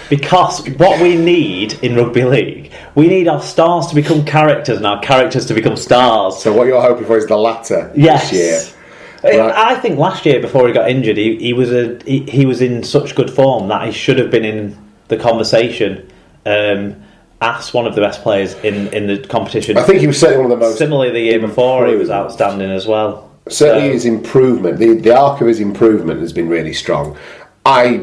Because what we need in rugby league, we need our stars to become characters and our characters to become stars. So what you're hoping for is the latter this year. Right. I think last year, before he got injured, he was in such good form that he should have been in the conversation as one of the best players in the competition. I think he was certainly one of the most. Similarly, the year before, he was outstanding as well. Certainly, his improvement, the arc of his improvement has been really strong. I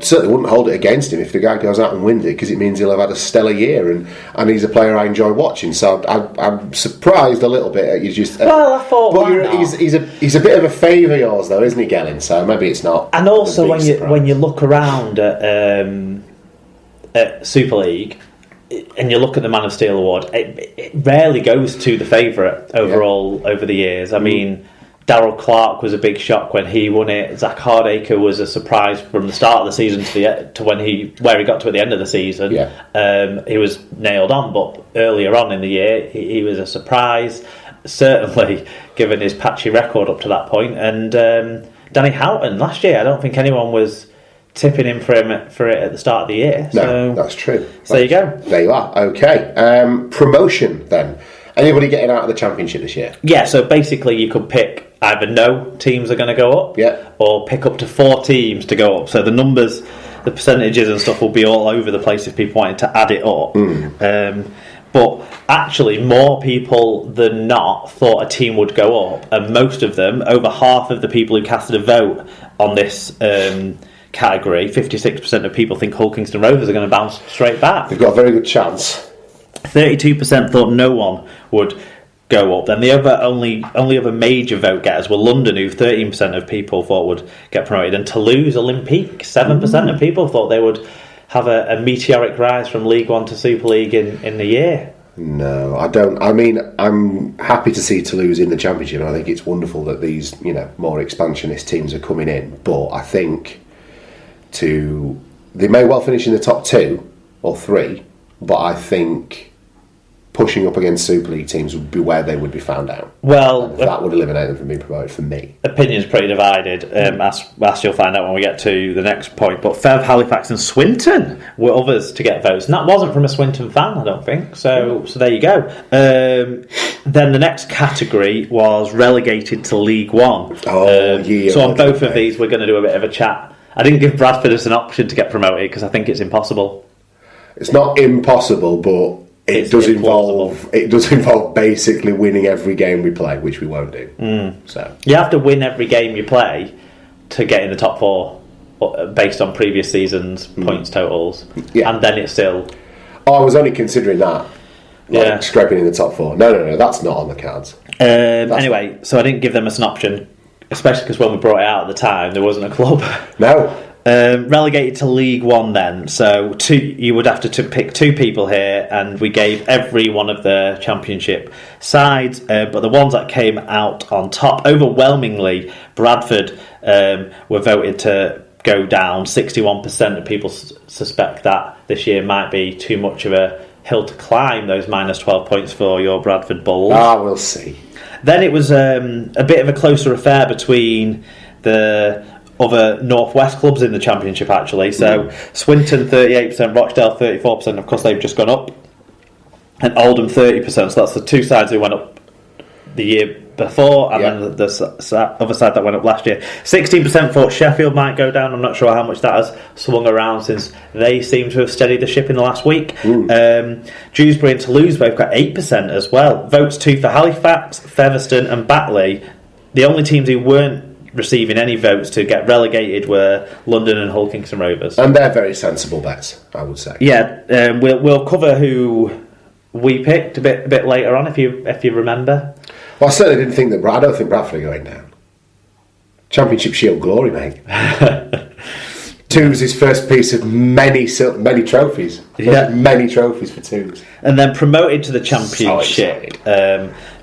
certainly wouldn't hold it against him if the guy goes out and wins it, because it means he'll have had a stellar year, and he's a player I enjoy watching. So I'm surprised a little bit at you just. Well, I thought, but he's a bit of a favour yours though, isn't he, Gellin? So maybe it's not. And also when you look around at Super League and you look at the Man of Steel award, it rarely goes to the favourite overall over the years. I mean, Darryl Clark was a big shock when he won it. Zach Hardacre was a surprise from the start of the season to where he got to at the end of the season. He was nailed on, but earlier on in the year he was a surprise, certainly given his patchy record up to that point. And Danny Houghton last year, I don't think anyone was tipping him for it at the start of the year. No, that's true. So there you go. There you are. Okay. Promotion then. Anybody getting out of the Championship this year? Yeah, so basically you could pick either no teams are going to go up, or pick up to 4 teams to go up. So the numbers, the percentages and stuff will be all over the place if people wanted to add it up. But actually, more people than not thought a team would go up, and most of them, over half of the people who casted a vote on this category, 56% of people think Hull Kingston Rovers are going to bounce straight back. They've got a very good chance. 32% thought no one would go up. Then the only other major vote getters were London, who 13% of people thought would get promoted, and Toulouse Olympique, 7% of people thought they would have a meteoric rise from League One to Super League in the year. No, I don't. I mean, I'm happy to see Toulouse in the Championship, and I think it's wonderful that these more expansionist teams are coming in. But I think they may well finish in the top 2 or 3, but I think pushing up against Super League teams would be where they would be found out. Well, that would eliminate them from being promoted for me. Opinion's pretty divided, as you'll find out when we get to the next point. But Fev, Halifax and Swinton were others to get votes. And that wasn't from a Swinton fan, I don't think. So there you go. Then the next category was relegated to League One. So on both of these, we're going to do a bit of a chat. I didn't give Bradford as an option to get promoted because I think it's impossible. It's not impossible, but it does involve basically winning every game we play, which we won't do. So you have to win every game you play to get in the top 4 based on previous seasons' points totals, and then it's still. I was only considering that, scraping in the top 4. No, that's not on the cards. Anyway, so I didn't give them as an option, especially because when we brought it out at the time, there wasn't a club. No. Relegated to League One then, so you would have to pick 2 people here, and we gave every one of the Championship sides, but the ones that came out on top, overwhelmingly, Bradford were voted to go down. 61% of people suspect that this year might be too much of a hill to climb, those minus 12 points for your Bradford Bulls. We'll see. Then it was a bit of a closer affair between the other Northwest clubs in the Championship, actually. So Swinton 38%, Rochdale 34%, of course they've just gone up, and Oldham 30%, so that's the 2 sides who went up the year before, and then the other side that went up last year. 16% thought Sheffield might go down. I'm not sure how much that has swung around since they seem to have steadied the ship in the last week. Dewsbury and Toulouse both got 8% as well. Votes 2 for Halifax, Featherstone and Batley. The only teams who weren't receiving any votes to get relegated were London and Hull Kingston Rovers, and they're very sensible bets, I would say. We'll cover who we picked a bit later on, if you remember. Well, I certainly didn't think I don't think Bradford are going down. Championship Shield glory, mate. Toombs' his first piece of many trophies. Many trophies for Toombs. And then promoted to the Championship.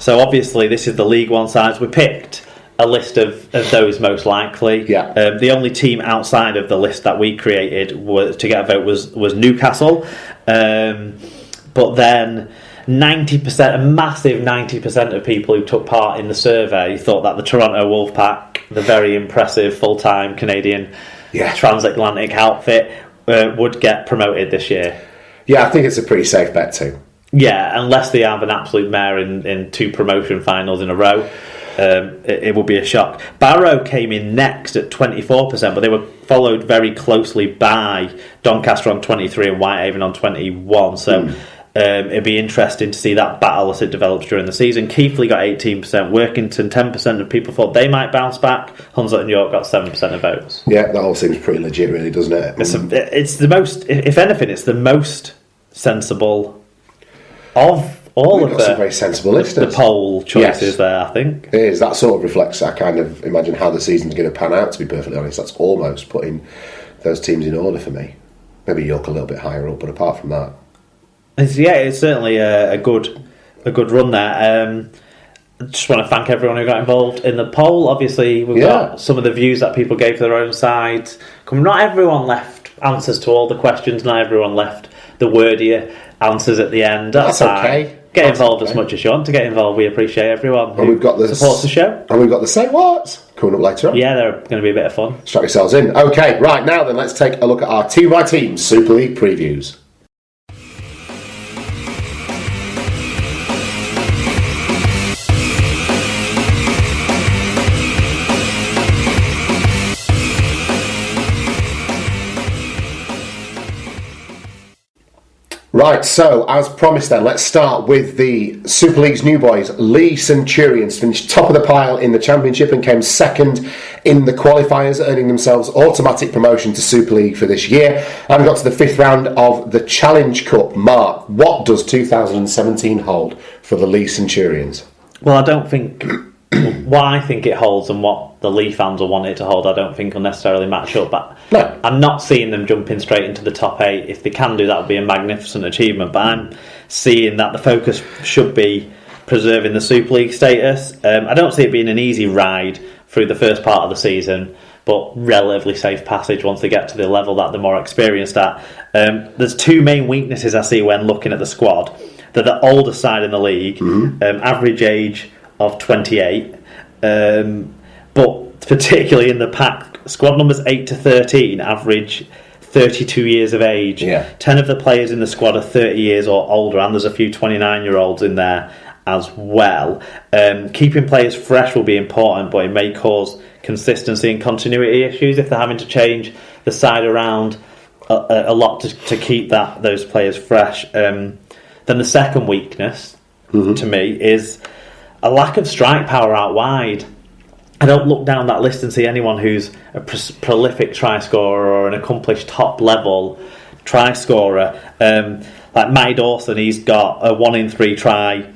So obviously this is the League One sides. We picked a list of those most likely. The only team outside of the list that we created to get a vote was Newcastle. But then 90%, a massive 90% of people who took part in the survey thought that the Toronto Wolfpack, the very impressive full-time Canadian transatlantic outfit would get promoted this year. Yeah, I think it's a pretty safe bet too. Yeah, unless they have an absolute mare in 2 promotion finals in a row. It would be a shock. Barrow came in next at 24%, but they were followed very closely by Doncaster on 23 and Whitehaven on 21. So it'd be interesting to see that battle as it develops during the season. Keighley got 18%, Workington 10% of people thought they might bounce back. Hunslet and York got 7% of votes. Yeah, that all seems pretty legit, really, doesn't it? It's the most, if anything, it's the most sensible of all of some very sensible the poll choices there, I think. It is. That sort of reflects, I kind of imagine how the season's going to pan out, to be perfectly honest. That's almost putting those teams in order for me. Maybe York a little bit higher up, but apart from that. It's certainly a good run there. I just want to thank everyone who got involved in the poll. Obviously, we've got some of the views that people gave for their own sides. Not everyone left answers to all the questions, not everyone left the wordier answers at the end. That's okay. Get involved as much as you want to get involved. We appreciate everyone who supports the show. And we've got the Say What coming up later on. Yeah, they're going to be a bit of fun. Strap yourselves in. Okay, right, now then, let's take a look at our team by team Super League previews. Right, so as promised then, let's start with the Super League's new boys. Leigh Centurions finished top of the pile in the Championship and came second in the qualifiers, earning themselves automatic promotion to Super League for this year and got to the 5th round of the Challenge Cup. Mark, what does 2017 hold for the Leigh Centurions? Well, I don't think... what I think it holds and what the Leigh fans will want it to hold, I don't think will necessarily match up. But no. I'm not seeing them jumping straight into the top 8. If they can do that, would be a magnificent achievement. But I'm seeing that the focus should be preserving the Super League status. I don't see it being an easy ride through the first part of the season, but relatively safe passage once they get to the level that they're more experienced at. There's 2 main weaknesses I see when looking at the squad. They're the older side in the league, average age of 28, but particularly in the pack, squad numbers 8 to 13 average 32 years of age. 10 of the players in the squad are 30 years or older, and there's a few 29-year-olds in there as well. Keeping players fresh will be important, but it may cause consistency and continuity issues if they're having to change the side around a lot to keep those players fresh. Then the second weakness to me is a lack of strike power out wide. I don't look down that list and see anyone who's a prolific try scorer or an accomplished top level try scorer. Like Matty Dawson, he's got a 1 in 3 try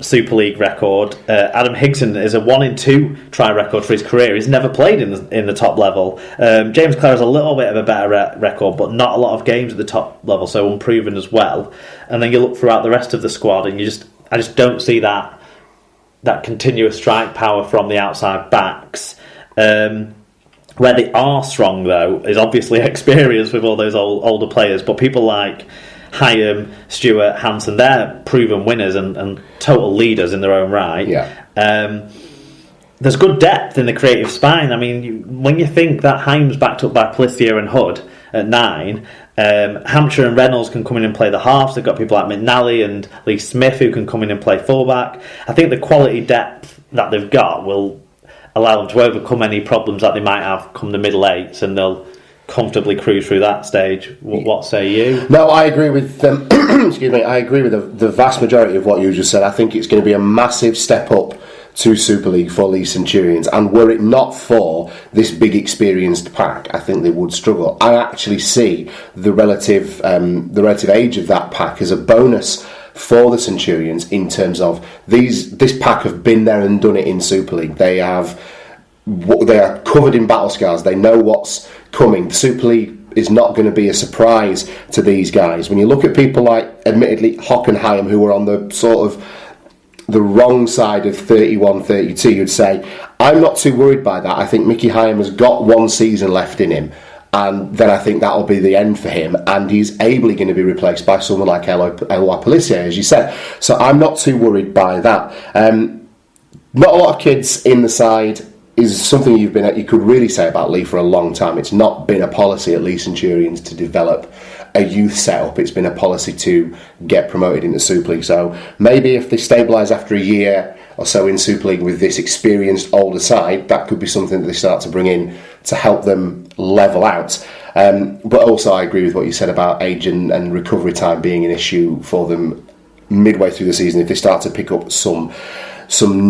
Super League record. Adam Higson is a 1 in 2 try record for his career. He's never played in the top level. James Clare has a little bit of a better record, but not a lot of games at the top level, so unproven as well. And then you look throughout the rest of the squad, and I just don't see that continuous strike power from the outside backs. Where they are strong, though, is obviously experience with all those older players. But people like Hyam, Stewart, Hansen, they're proven winners and total leaders in their own right. There's good depth in the creative spine. I mean, when you think that Hyam's backed up by Plithia and Hood at 9, Hampshire and Reynolds can come in and play the halves. They've got people like McNally and Lee Smith who can come in and play fullback. I think the quality depth that they've got will allow them to overcome any problems that they might have come the middle 8s, and they'll comfortably cruise through that stage. What say you? No, I agree with them. Excuse me. I agree with the vast majority of what you just said. I think it's going to be a massive step up to Super League for Leigh Centurions, and were it not for this big experienced pack, I think they would struggle. I actually see the relative age of that pack as a bonus for the Centurions in terms of this pack have been there and done it in Super League. They are covered in battle scars. They know what's coming. The Super League is not going to be a surprise to these guys. When you look at people like, admittedly, Hockenheim, who were on the sort of the wrong side of 31-32, you'd say, I'm not too worried by that. I think Mickey Hyam has got 1 season left in him, and then I think that'll be the end for him, and he's ably going to be replaced by someone like Eloi Pelissier, as you said. So I'm not too worried by that. Not a lot of kids in the side is something you could really say about Leigh for a long time. It's not been a policy at Leigh Centurions to develop a youth setup. It's been a policy to get promoted into Super League. So maybe if they stabilise after a year or so in Super League with this experienced older side, that could be something that they start to bring in to help them level out. But also I agree with what you said about age and recovery time being an issue for them midway through the season if they start to pick up some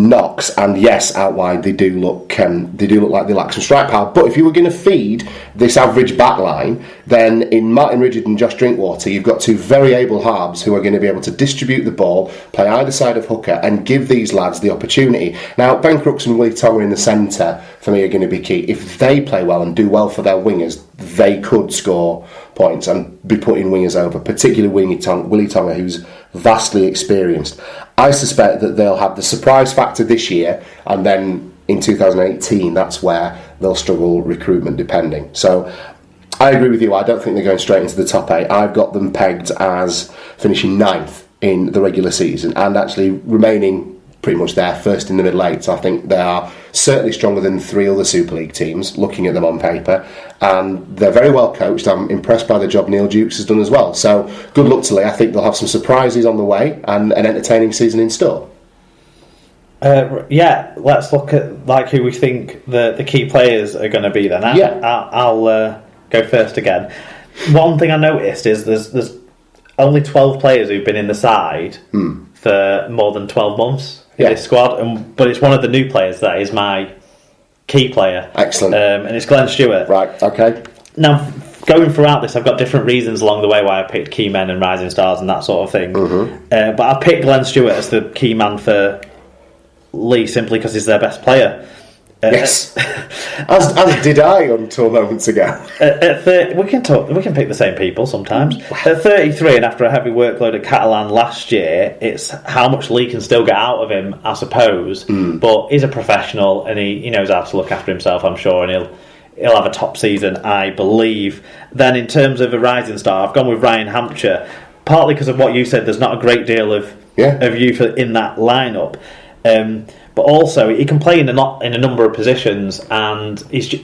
knocks. And yes, out wide they do look like they lack some strike power. But if you were going to feed this average back line, then in Martin Rigid and Josh Drinkwater, you've got two very able halves who are going to be able to distribute the ball, play either side of hooker, and give these lads the opportunity. Now, Ben Crooks and Willie Tonga in the centre for me are going to be key. If they play well and do well for their wingers, they could score points and be putting wingers over, particularly Willie Tonga, who's vastly experienced. I suspect that they'll have the surprise factor this year, and then in 2018 that's where they'll struggle recruitment depending. So I agree with you. I don't think they're going straight into the top 8. I've got them pegged as finishing 9th in the regular season and actually remaining pretty much there, first in the middle 8. So I think they are certainly stronger than 3 other Super League teams, looking at them on paper, and they're very well coached. I'm impressed by the job Neil Dukes has done as well. So good luck to Leigh. I think they'll have some surprises on the way and an entertaining season in store. Let's look at who we think the key players are going to be then. I'll go first again. One thing I noticed is there's only 12 players who've been in the side for more than 12 months in this squad, but it's one of the new players that is my key player. Excellent. And it's Glenn Stewart. Right, okay. Now, going throughout this, I've got different reasons along the way why I picked key men and rising stars and that sort of thing. Mm-hmm. But I picked Glenn Stewart as the key man for Leigh simply because he's their best player. Yes, as did I until moments ago. We can pick the same people sometimes. At 33, and after a heavy workload at Catalan last year, it's how much Leigh can still get out of him, I suppose. But he's a professional and he knows how to look after himself, I'm sure, and he'll have a top season, I believe. Then in terms of a rising star, I've gone with Ryan Hampshire, partly because of what you said. There's not a great deal of youth in that lineup. But also, he can play in a number of positions, and he's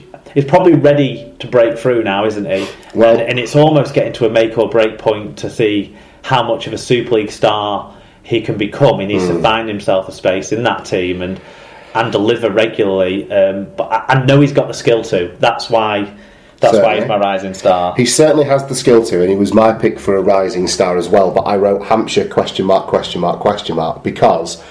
probably ready to break through now, isn't he? Well, and it's almost getting to a make or break point to see how much of a Super League star he can become. He needs to find himself a space in that team and deliver regularly. But I know he's got the skill to. That's why he's my rising star. He certainly has the skill to, and he was my pick for a rising star as well. But I wrote Hampshire ? Because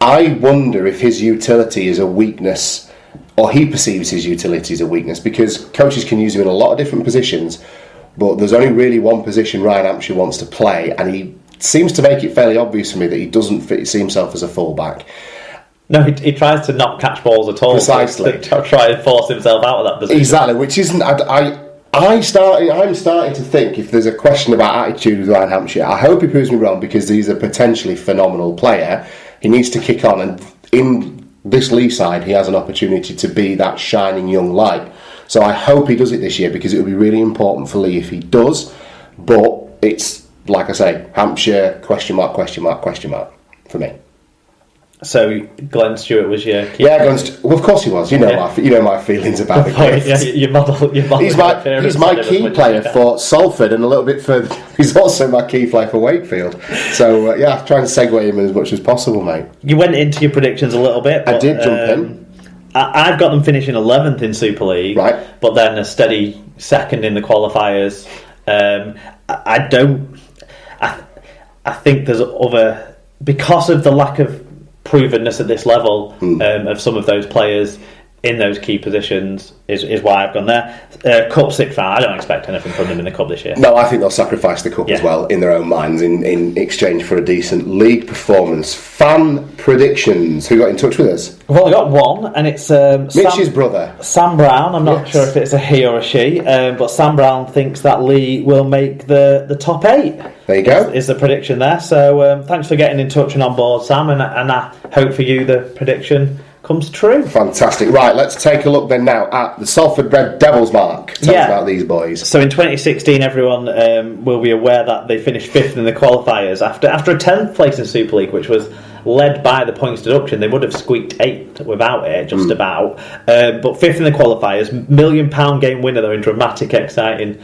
I wonder if his utility is a weakness, or he perceives his utility as a weakness, because coaches can use him in a lot of different positions, but there's only really one position Ryan Hampshire wants to play, and he seems to make it fairly obvious for me that he doesn't see himself as a fullback. No, he tries to not catch balls at all. Precisely. To try and force himself out of that position. Exactly, which isn't... I'm starting to think if there's a question about attitude with Ryan Hampshire, I hope he proves me wrong, because he's a potentially phenomenal player. He needs to kick on, and in this Leigh side he has an opportunity to be that shining young light. So I hope he does it this year, because it would be really important for Leigh if he does. But it's, like I say, Hampshire ? For me. So Glenn Stewart was your key Glenn well, of course he was. You know my feelings about the gift. Your model. He's my key player for Salford, and a little bit further. He's also my key player for Wakefield. So trying to segue him as much as possible, mate. You went into your predictions a little bit. I did jump in. I've got them finishing 11th in Super League, right? But then a steady second in the qualifiers. I think there's other, because of the lack of provenness at this level of some of those players in those key positions is why I've gone there. Cup 6th round, I don't expect anything from them in the Cup this year. No, I think they'll sacrifice the Cup as well in their own minds in exchange for a decent league performance. Fan predictions. Who got in touch with us? Well, I got one, and it's Mitch's brother, Sam Brown. I'm not sure if it's a he or a she, but Sam Brown thinks that Leigh will make the top 8. There you go. Is the prediction there. So thanks for getting in touch and on board, Sam, and I hope for you the prediction comes true. Fantastic. Right, let's take a look then now at the Salford Red Devils, Mark. Tell us about these boys. So in 2016, everyone will be aware that they finished 5th in the qualifiers after a 10th place in Super League, which was led by the points deduction. They would have squeaked 8th without it, just about. But 5th in the qualifiers, £1 million game winner though in dramatic, exciting